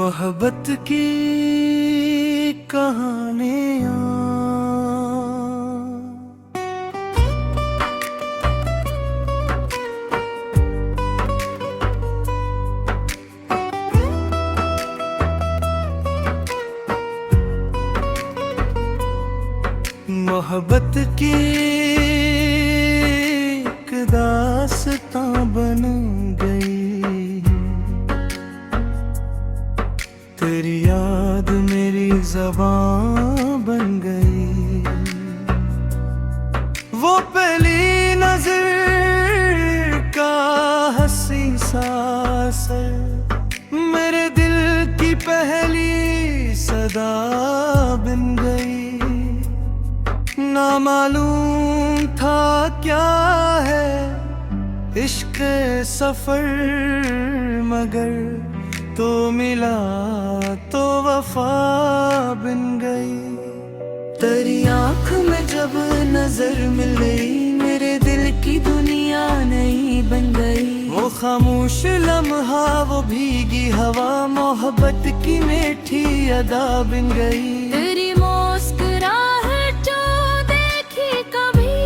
मोहब्बत की कहानियाँ। मोहब्बत की एक दास्तां बन गई, तेरी याद मेरी ज़बां बन गई। वो पहली नजर का हंसी सा असर मेरे दिल की पहली सदा बन गई। ना मालूम था क्या है इश्क सफर, मगर तो मिला तो वफा बन गई। तेरी आँख में जब नजर मिल गई, मेरे दिल की दुनिया नई बन गई। वो खामोश लम्हा, वो भीगी हवा, मोहब्बत की मीठी अदा बन गई। तेरी मुस्कुराहट जो देखी कभी,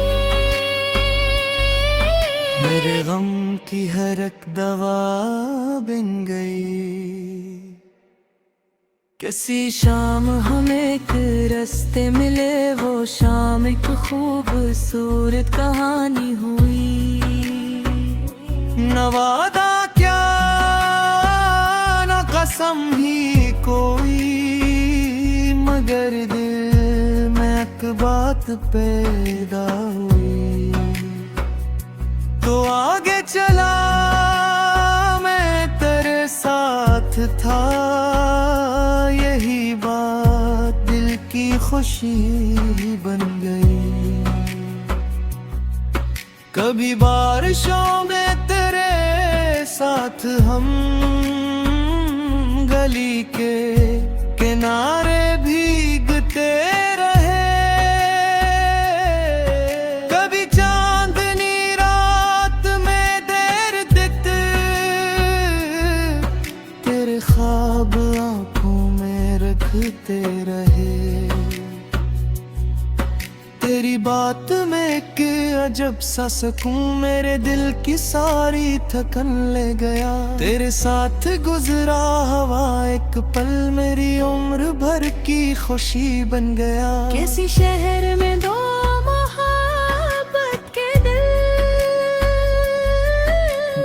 मेरे गम की हर एक दवा बन गई। किसी शाम हमें एक रास्ते मिले, वो शाम एक खूबसूरत कहानी हुई। न वादा क्या न कसम ही कोई, मगर दिल में एक बात पैदा हुई। तो आगे चला मैं तेरे साथ था, यही बात दिल की खुशी बन गई। कभी बारिशों में तेरे साथ हम गली के किनारे भीगते रहे। कभी चांदनी रात में देर तक तेरे ख्वाब आंखों में रखते रहे। तेरी बात में एक अजब सा सुकून मेरे दिल की सारी थकन ले गया। तेरे साथ गुजरा हवा एक पल मेरी उम्र भर की खुशी बन गया। किसी शहर में दो मोहब्बत के दिल,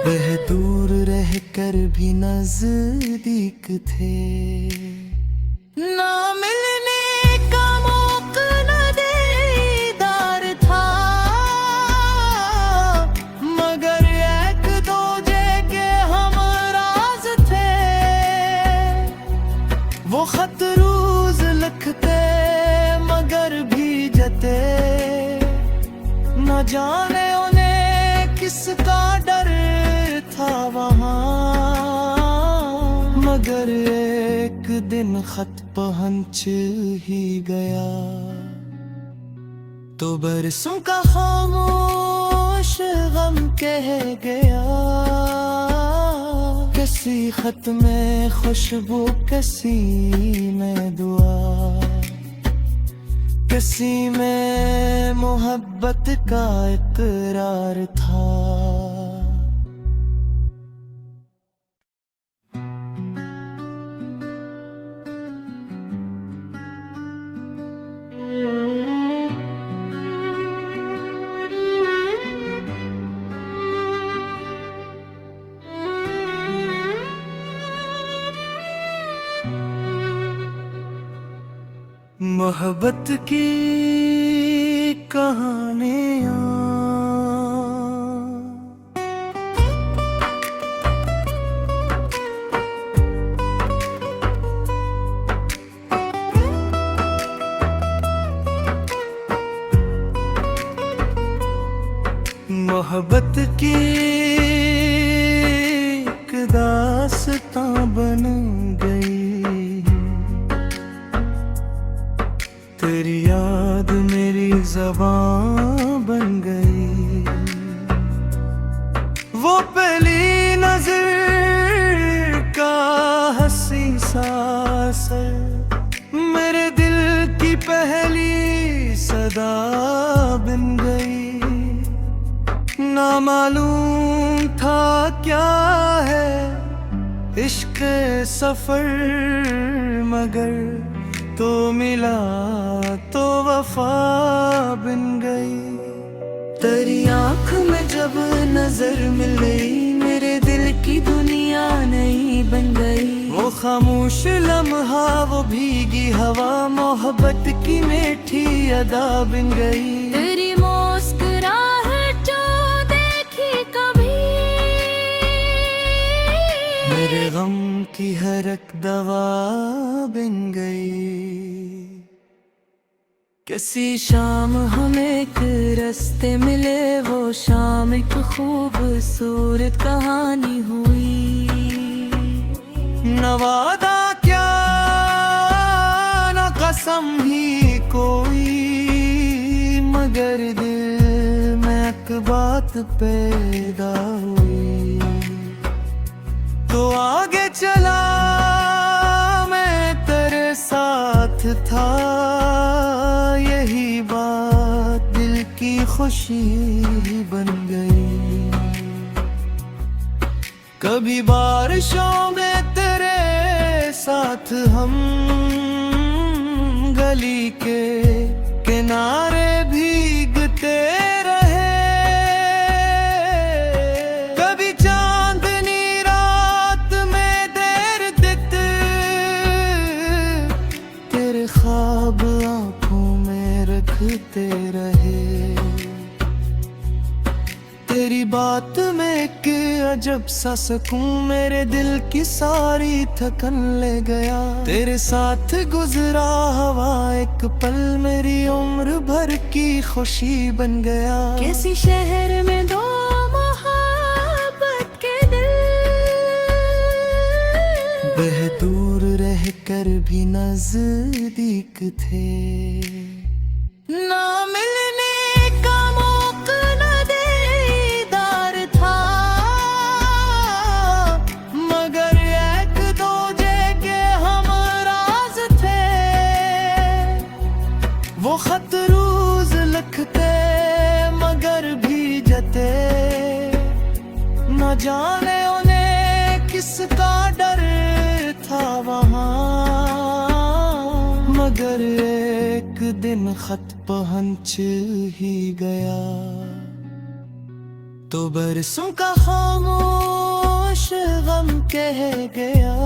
वह दूर रह कर भी नजदीक थे। ना मिलने का मौका न दीदार था, मगर एक दूजे के हम राज थे। वो खत रोज लिखते मगर भीजते, न जाने उन्हें किसका डर था वहाँ। मगर एक दिन खत पहुंच ही गया, तो बरसों का खामोश गम कह गया। किसी खत में खुशबू, किसी में दुआ, किसी में मोहब्बत का इकरार था। मोहब्बत की कहानियाँ। मोहब्बत की एक दास्तां बन गई, तेरी याद मेरी ज़बां बन गई। वो पहली नजर का हंसी सा ना मालूम था क्या है इश्क सफर, मगर तो मिला तो वफा बन गई। तेरी आँख में जब नजर मिल गई मेरे दिल की दुनिया नई बन गई। वो खामोश लम्हा, वो भीगी हवा, मोहब्बत की मीठी अदा बन गई। तेरी मुस्कुराहट जो देखी कभी, मेरे गम की हर एक दवा बन गई। किसी शाम हमें एक रास्ते मिले, वो शाम एक खूबसूरत कहानी हुई। न वादा क्या न कसम ही कोई, मगर दिल में एक बात पैदा हुई। तो आगे चला मैं तेरे साथ था, यही बात दिल की खुशी बन गई। कभी बारिशों में तेरे साथ हम गली के किनारे भीगते रहे। कभी चांदनी रात में देर तक तेरे ख्वाब आंखों में रखते रहे। तेरी बात में एक अजब सा सुकून मेरे दिल की सारी थकन ले गया। तेरे साथ गुजरा हवा एक पल मेरी उम्र भर की खुशी बन गया। किसी शहर में दो मोहब्बत के दिल, वह दूर रह कर भी नजदीक थे। ना मिलने का मौका न दीदार था, मगर एक दूजे के हम राज थे। वो खत रोज लिखते मगर भीजते, न जाने उन्हें किसका डर था वहाँ। मगर एक दिन खत पहुंच ही गया, तो बरसों का खामोश गम कह गया।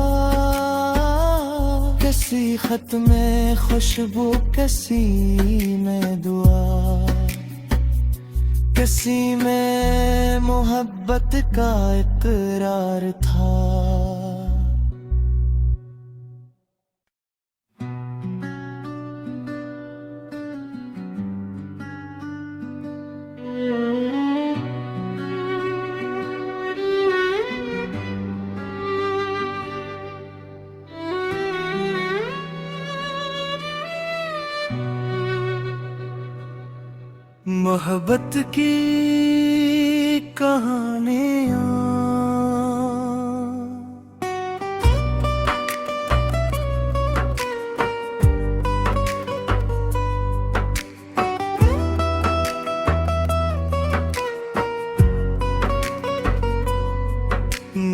किसी खत में खुशबू, किसी में दुआ, किसी में मोहब्बत का इकरार था। मोहब्बत की कहानियाँ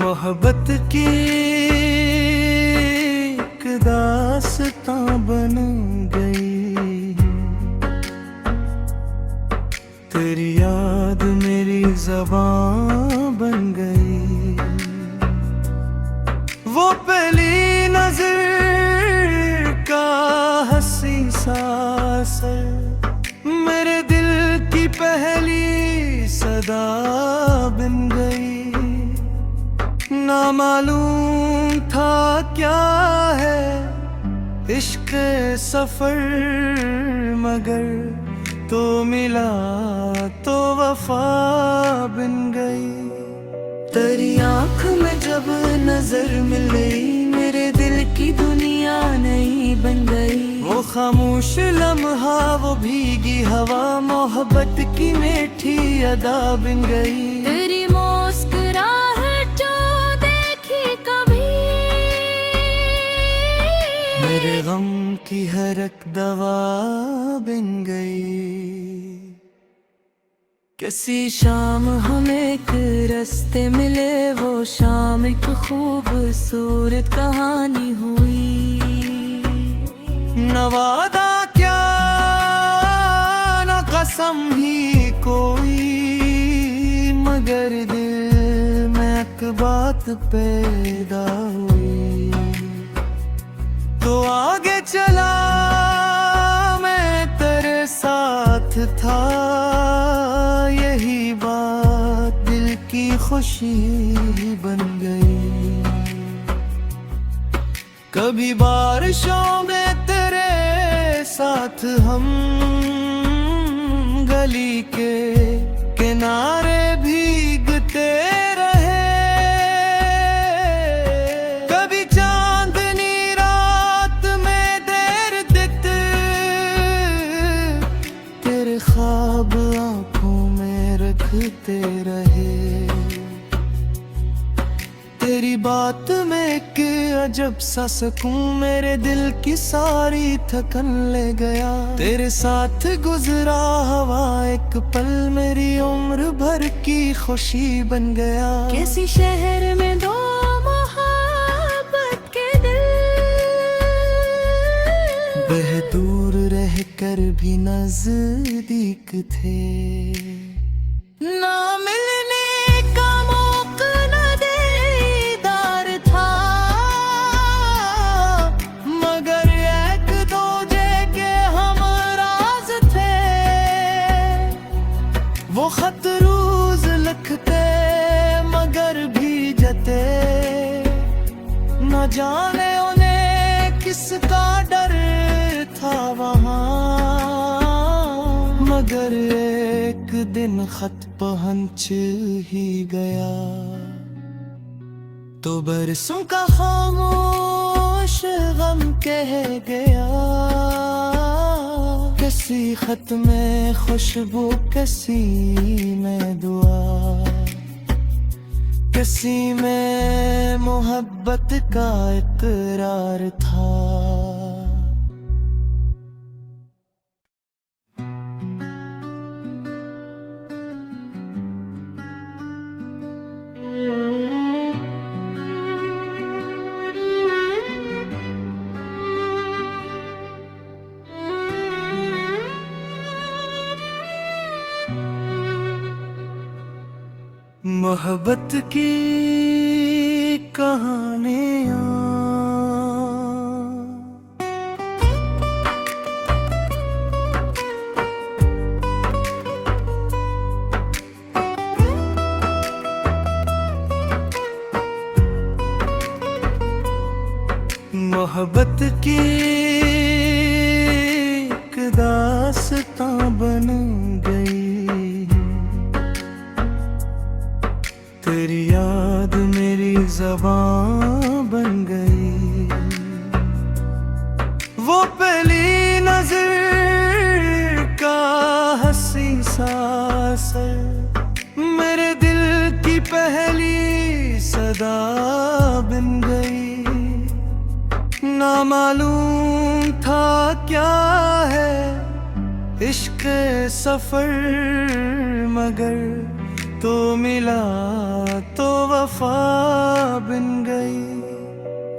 मोहब्बत की एक दास्तां बन गई। तेरी याद मेरी ज़बां बन गई। वो पहली नजर का हंसी सा असर मेरे दिल की पहली सदा बन गई। ना मालूम था क्या है इश्क सफर, मगर तो मिला तो वफा बन गई। तेरी आँख में जब नजर मिल गई मेरे दिल की दुनिया नई बन गई। वो खामोश लम्हा, वो भीगी हवा, मोहब्बत की मीठी अदा बन गई। तेरी मुस्कुराहट जो देखी कभी, मेरे गम की हर एक दवा बन गई। किसी शाम हम एक रास्ते मिले, वो शाम एक खूबसूरत कहानी हुई। न वादा क्या न कसम ही कोई, मगर दिल में एक बात पैदा हुई। तो आगे चला मैं तेरे साथ था, यही बात दिल की खुशी बन गई। कभी बारिशों में तेरे साथ हम गली के किनारे भीगते रहे, कभी चांदनी रात में देर दिखते तेरे ख्वाब आंखों में रखते रहे। तेरी बात में एक अजब सा सुकून मेरे दिल की सारी थकन ले गया। तेरे साथ गुजरा हवा एक पल मेरी उम्र भर की खुशी बन गया। किसी शहर में दो मोहब्बत के दिल वह दूर रहकर भी नजदीक थे, ना मिलने का मौका न दीदार था, मगर एक दूजे के हम राज थे। वो खत रोज लिखते मगर भीजते, न जाने उन्हें किसका डर था वहाँ, मगर एक दिन खत पहुंच ही गया। तो बरसों का खामोश गम कह गया, किसी खत में खुशबू, किसी में दुआ, किसी में मोहब्बत का इकरार था। मोहब्बत की कहानियाँ मोहब्बत की एक दास्तां बन गई। तेरी याद मेरी ज़बां बन गई। वो पहली नजर का हंसी सा असर मेरे दिल की पहली सदा बन गई। ना मालूम था क्या है इश्क सफर, मगर तो मिला तो वफा बन गई।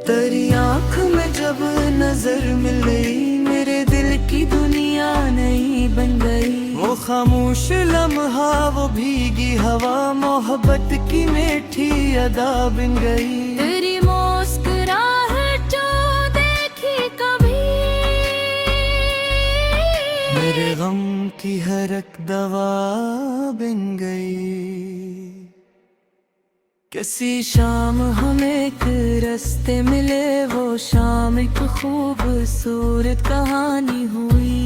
तेरी आँख में जब नजर मिल गई, मेरे दिल की दुनिया नई बन गई। वो खामोश लम्हा, वो भीगी हवा, मोहब्बत की मीठी अदा बन गई। तेरी मुस्कुराहट जो देखी कभी, मेरे गम की हर एक दवा बन गई। किसी शाम हम एक रास्ते मिले, वो शाम एक खूबसूरत कहानी हुई।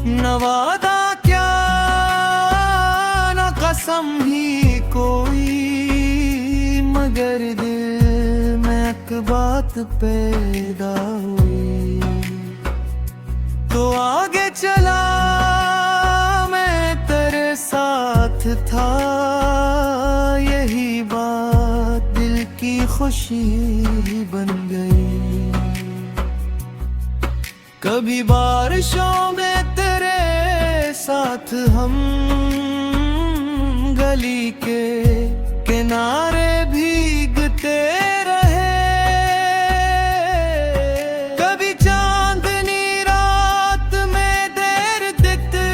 न वादा क्या न कसम ही कोई, मगर दिल में एक बात पैदा हुई। तो आगे चला मैं तेरे साथ था, यही बात दिल की खुशी बन गई। कभी बारिशों में तेरे साथ हम गली के किनारे भीगते रहे। कभी चांदनी रात में देर दिखते,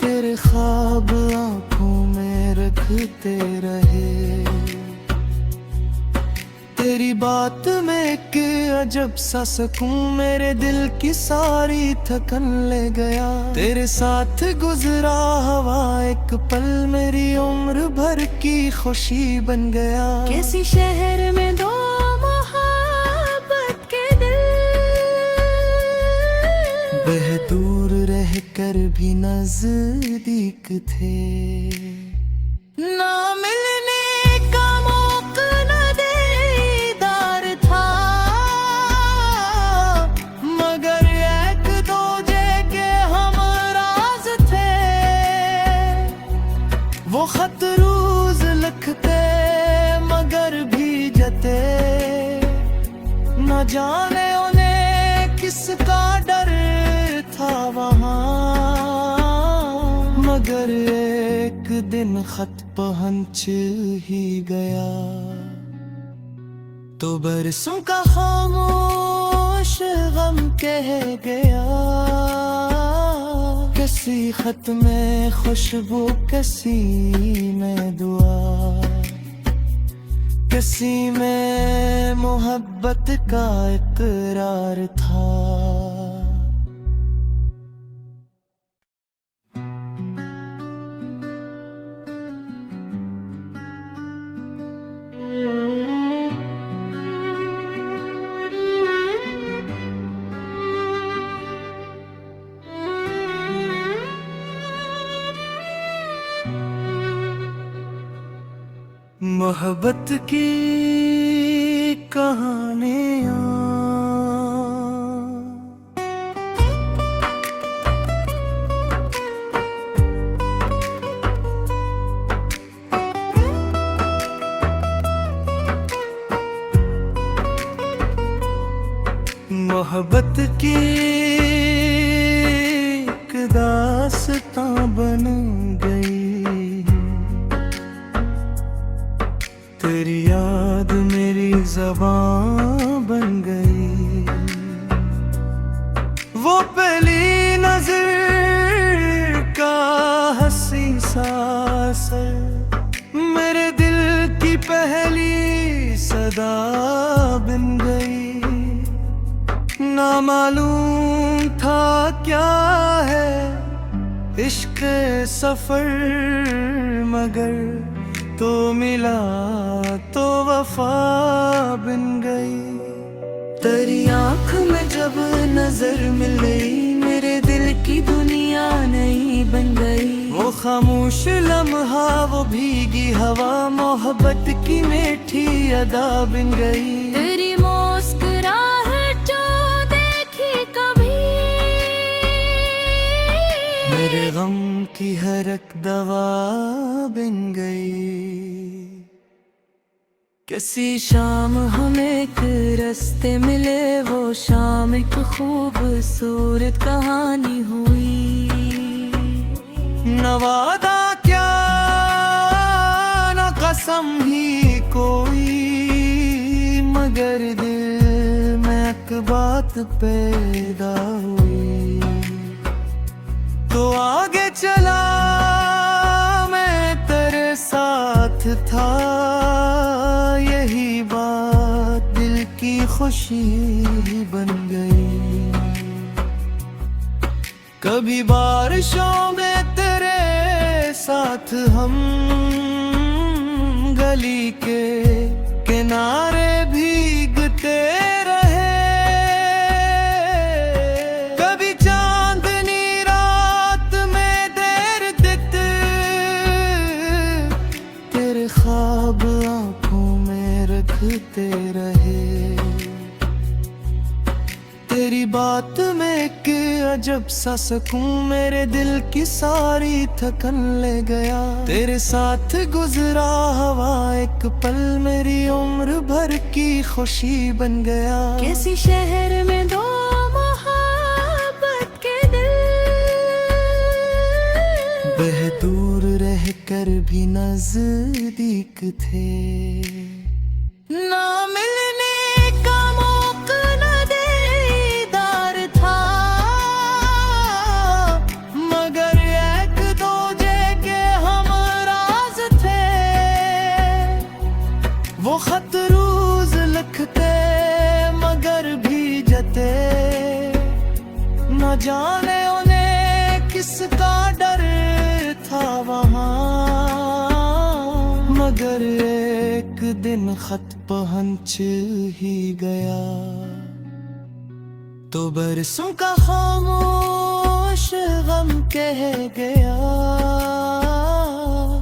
तेरे ख्वाब आंखों में रखते रहे। तेरी बात में एक अजब सा सुकून मेरे दिल की सारी थकन ले गया। तेरे साथ गुजरा हवा एक पल मेरी उम्र भर की खुशी बन गया। किसी शहर में दो मोहब्बत के दिल वह दूर रह कर भी नजदीक थे। ना मिलने का मौका न दीदार था, मगर एक दूजे के हम राज थे। वो खत रोज लिखते मगर भीजते, न जाने उन्हें किसका डर था वहाँ। मगर एक दिन खत पहुंच ही गया तो बरसों का खामोश गम कह गया। किसी खत में खुशबू, किसी में दुआ, किसी में मोहब्बत का इकरार था। मोहब्बत की कहानियाँ मोहब्बत की एक दास्तां बन गई। तेरी याद मेरी ज़बां बन गई। वो पहली नजर का हंसी सा असर मेरे दिल की पहली सदा बन गई। ना मालूम था क्या है इश्क सफर, मगर तो मिला तो वफा बन गई। तेरी आँख में जब नजर मिल गई मेरे दिल की दुनिया नई बन गई। वो खामोश लम्हा, वो भीगी हवा मोहब्बत की मीठी अदा बन गई। तेरी मुस्कुराहट जो देखी कभी मेरे गम की हर एक दवा बन गई। किसी शाम हम एक रास्ते मिले, वो शाम एक खूबसूरत कहानी हुई। न वादा क्या न कसम ही कोई, मगर दिल में एक बात पैदा हुई। तो आगे चला मैं तेरे साथ था, यही बात दिल की खुशी बन गई। कभी बारिशों में तेरे साथ हम गली के किनारे भीगते रहे। कभी चांदनी रात में देर दिखते, तेरे ख्वाब आंखों में रखते रहे। तेरी बात में एक अजब सा सुकून मेरे दिल की सारी थकन ले गया। तेरे साथ गुजरा हवा एक पल मेरी उम्र भर की खुशी बन गया। किसी शहर में दो मोहब्बत के दिल दूर रहकर भी नजदीक थे। ना मिलने का मौका न दीदार था, मगर एक दूजे के हम राज थे। वो खत रोज लिखते मगर भीजते, न जाने उन्हें किसका डर था वहाँ। मगर एक दिन खत पहुंच ही गया तो बरसों का खामोश गम कह गया।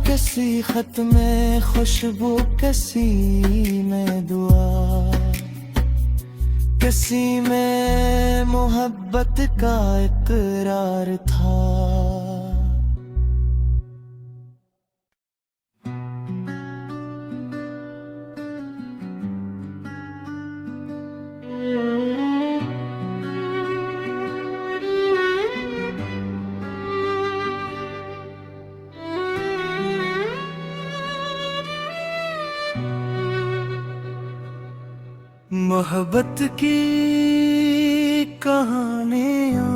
किसी खत में खुशबू, किसी में दुआ, किसी में मोहब्बत का इकरार था। मोहब्बत की कहानियाँ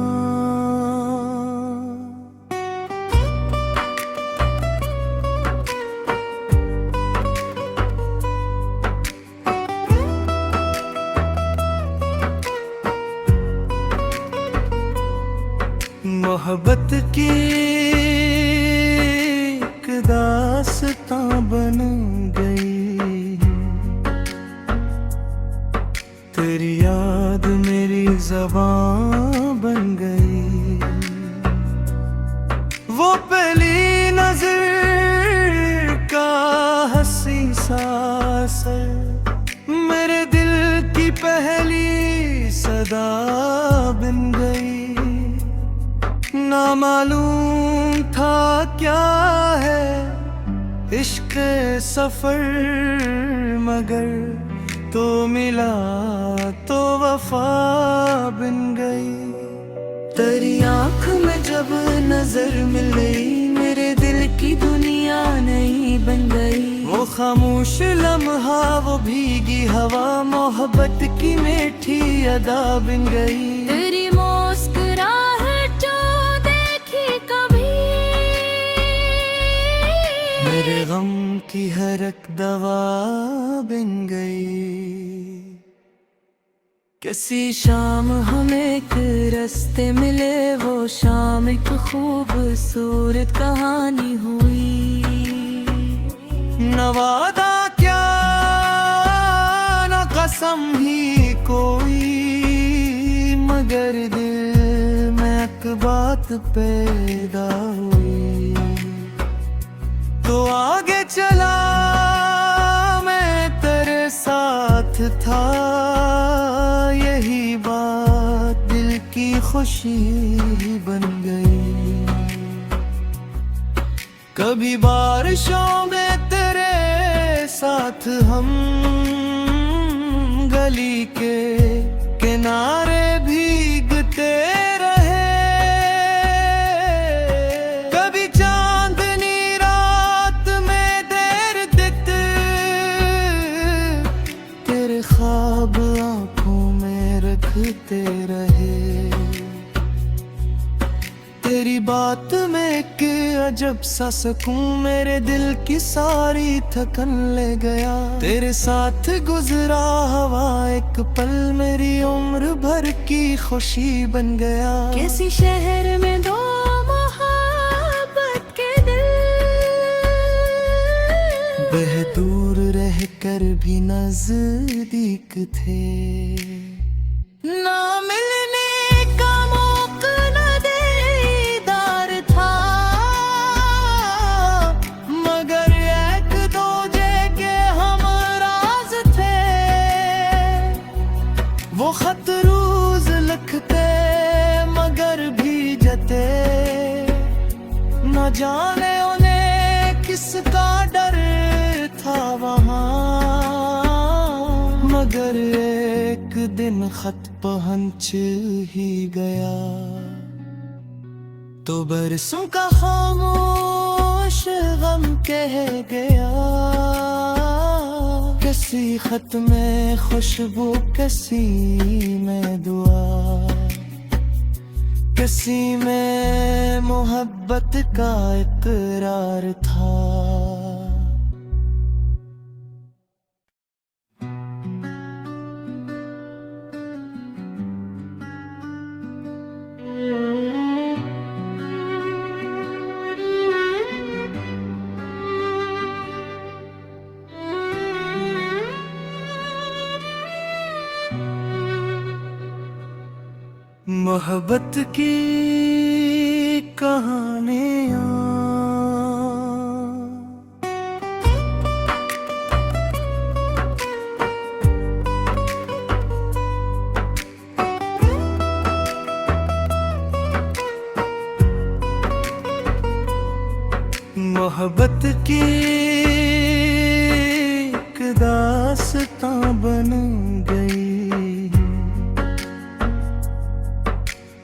मोहब्बत की एक दास्तां बन गई। तेरी याद मेरी ज़बां बन गई। वो पहली नजर का हंसी सा असर मेरे दिल की पहली सदा बन गई। ना मालूम था क्या है इश्क सफर, मगर तो मिला तो वफा बन गई। तेरी आँख में जब नजर मिल गई, मेरे दिल की दुनिया नई बन गई। वो खामोश लम्हा, वो भीगी हवा, मोहब्बत की मीठी अदा बन गई। तेरी मुस्कुराहट जो देखी कभी, मेरे गम की हर एक दवा बन गई। किसी शाम हमें एक रास्ते मिले, वो शाम एक खूबसूरत कहानी हुई। न वादा क्या न कसम ही कोई, मगर दिल में एक बात पैदा हुई। तो आगे चला मैं तेरे साथ था, यही बात दिल की खुशी बन गई। कभी बारिशों में तेरे साथ हम गली के किनारे भीगते रहे। कभी चांदनी रात में देर तक तेरे ख्वाब आंखों में रखते रहे। तेरी बात में एक अजब सा सुकून मेरे दिल की सारी थकन ले गया। तेरे साथ गुजरा हवा एक पल मेरी उम्र भर की खुशी बन गया। किसी शहर में दो मोहब्बत के दिल, वह दूर रहकर भी नजदीक थे। ना मिलने का मौका न दीदार था, मगर एक दूजे के हम राज थे। वो खत रोज लिखते मगर भीजते, न जाने उन्हें किसका डर था वहाँ। मगर एक दिन खत पहुंच ही गया तो बरसों का खामोश गम कह गया, किसी खत में खुशबू, किसी में दुआ, किसी में मोहब्बत का इकरार था। मोहब्बत की कहानियाँ मोहब्बत की एक दास्तां बन गई,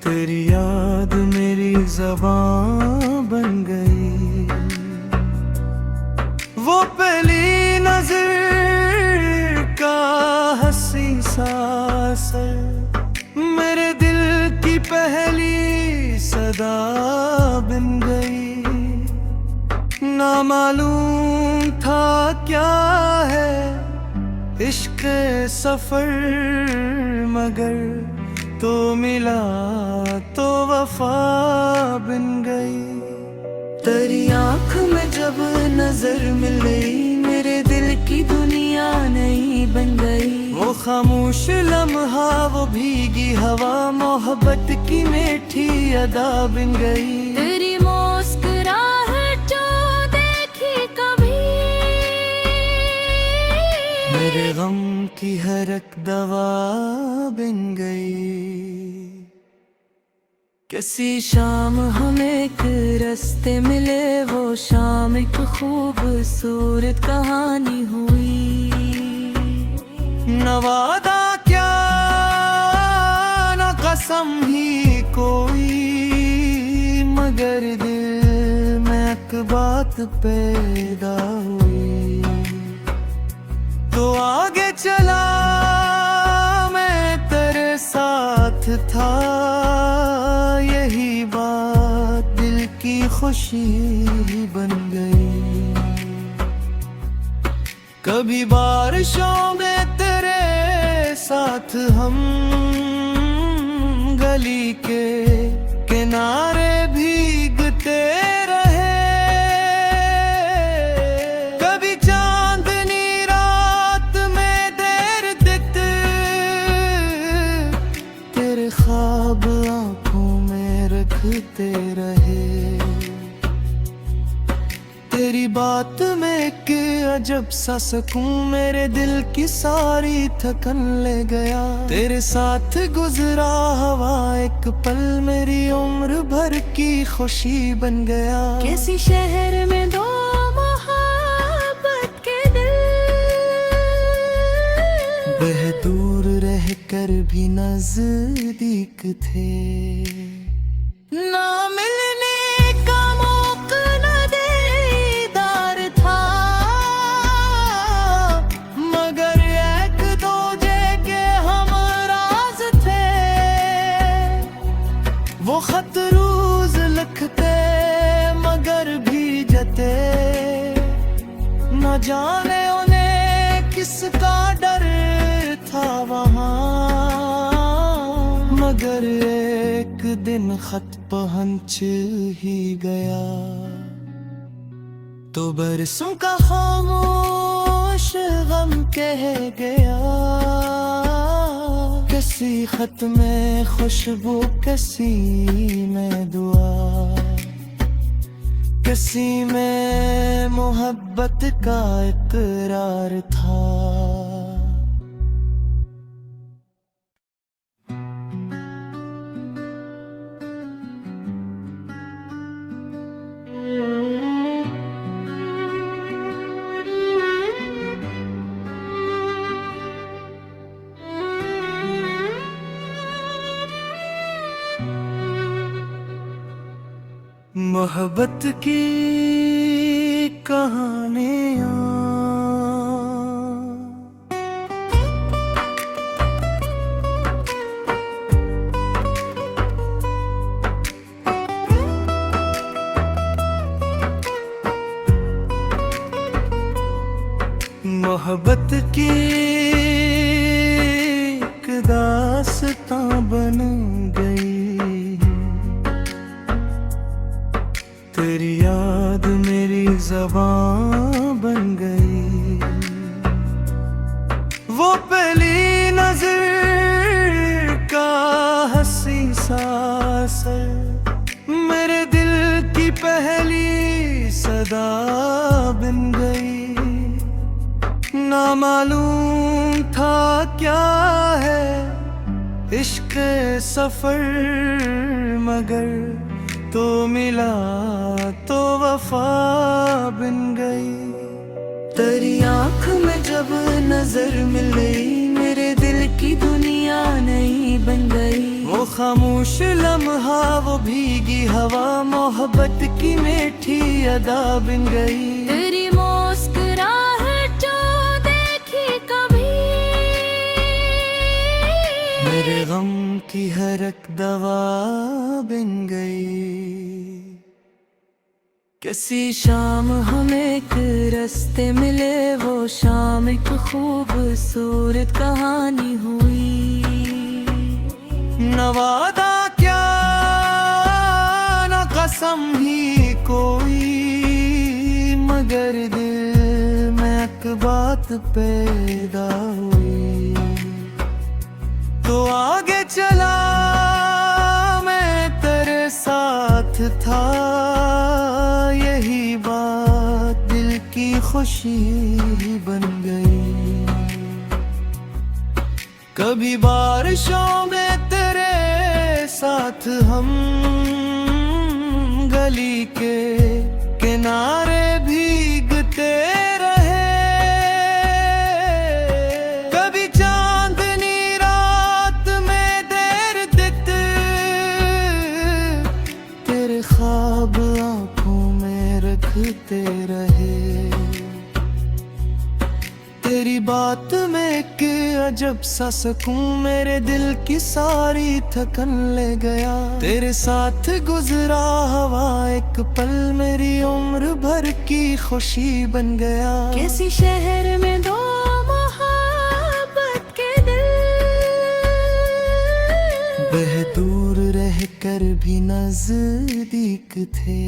तेरी याद मेरी ज़बां बन गई। वो पहली नजर का हंसी सा असर मेरे दिल की पहली सदा बन गई। ना मालूम था क्या है इश्क सफर, मगर तो मिला तो वफा बन गई। तेरी आँख में जब नजर मिल गई, मेरे दिल की दुनिया नई बन गई। वो खामोश लम्हा, वो भीगी हवा, मोहब्बत की मीठी अदा बन गई। तेरी मुस्कुराहट जो देखी कभी, मेरे गम की हर एक दवा बन गई। किसी शाम हमें एक रास्ते मिले, वो शाम एक खूबसूरत कहानी हुई। न वादा क्या न कसम ही कोई, मगर दिल में एक बात पैदा हुई। तो आगे चला मैं तेरे साथ था, यही बात दिल की खुशी बन गई। कभी बारिशों में तेरे साथ हम गली के किनारे भीगते रहे, कभी चांदनी रात में देर तक तेरे ख्वाब आंखों में रखते रहे। तेरी बात में एक अजब सा सुकून मेरे दिल की सारी थकन ले गया। तेरे साथ गुजरा हवा एक पल मेरी उम्र भर की खुशी बन गया। किसी शहर में दो मोहब्बत के दिल, वह दूर रह कर भी नजदीक थे। ना मिलने का मौका न दीदार था, मगर एक दूजे के हम राज थे। वो खत रोज लिखते मगर भीजते, न जाने उन्हें किसका डर था वहाँ, मगर एक दिन खत पहुंच ही गया। तो बरसों का खामोश गम कह गया, किसी खत में खुशबू, किसी में दुआ, किसी में मोहब्बत का इकरार था। मोहब्बत की कहानियाँ। मोहब्बत की एक दास्तां बन गई, तेरी याद मेरी ज़बां बन गई। वो पहली नजर का हंसी सा असर मेरे दिल की पहली सदा बन गई। ना मालूम था क्या है इश्क सफर, मगर तो मिला तो वफा बन गई। तेरी आँख में जब नजर मिल गई, मेरे दिल की दुनिया नई बन गई। वो खामोश लम्हा, वो भीगी हवा, मोहब्बत की मीठी अदा बन गई। तेरी मुस्कुराहट जो देखी कभी, मेरे गम की हर एक दवा बन गई। किसी शाम हम एक रास्ते मिले, वो शाम एक खूबसूरत कहानी हुई। न वादा क्या न कसम ही कोई, मगर दिल में एक बात पैदा हुई। तो आगे चला मैं तेरे साथ था, यही बात दिल की खुशी बन गई। कभी बारिशों में तेरे साथ हम गली के किनारे भीगते रहे। कभी चांदनी रात में देर तक तेरे ख्वाब आंखों में रखते रहे। तेरी बात में एक अजब सा सुकून मेरे दिल की सारी थकन ले गया। तेरे साथ गुजरा हवा एक पल मेरी उम्र भर की खुशी बन गया। किसी शहर में दो मोहब्बत के दिल, वह दूर रहकर भी नजदीक थे।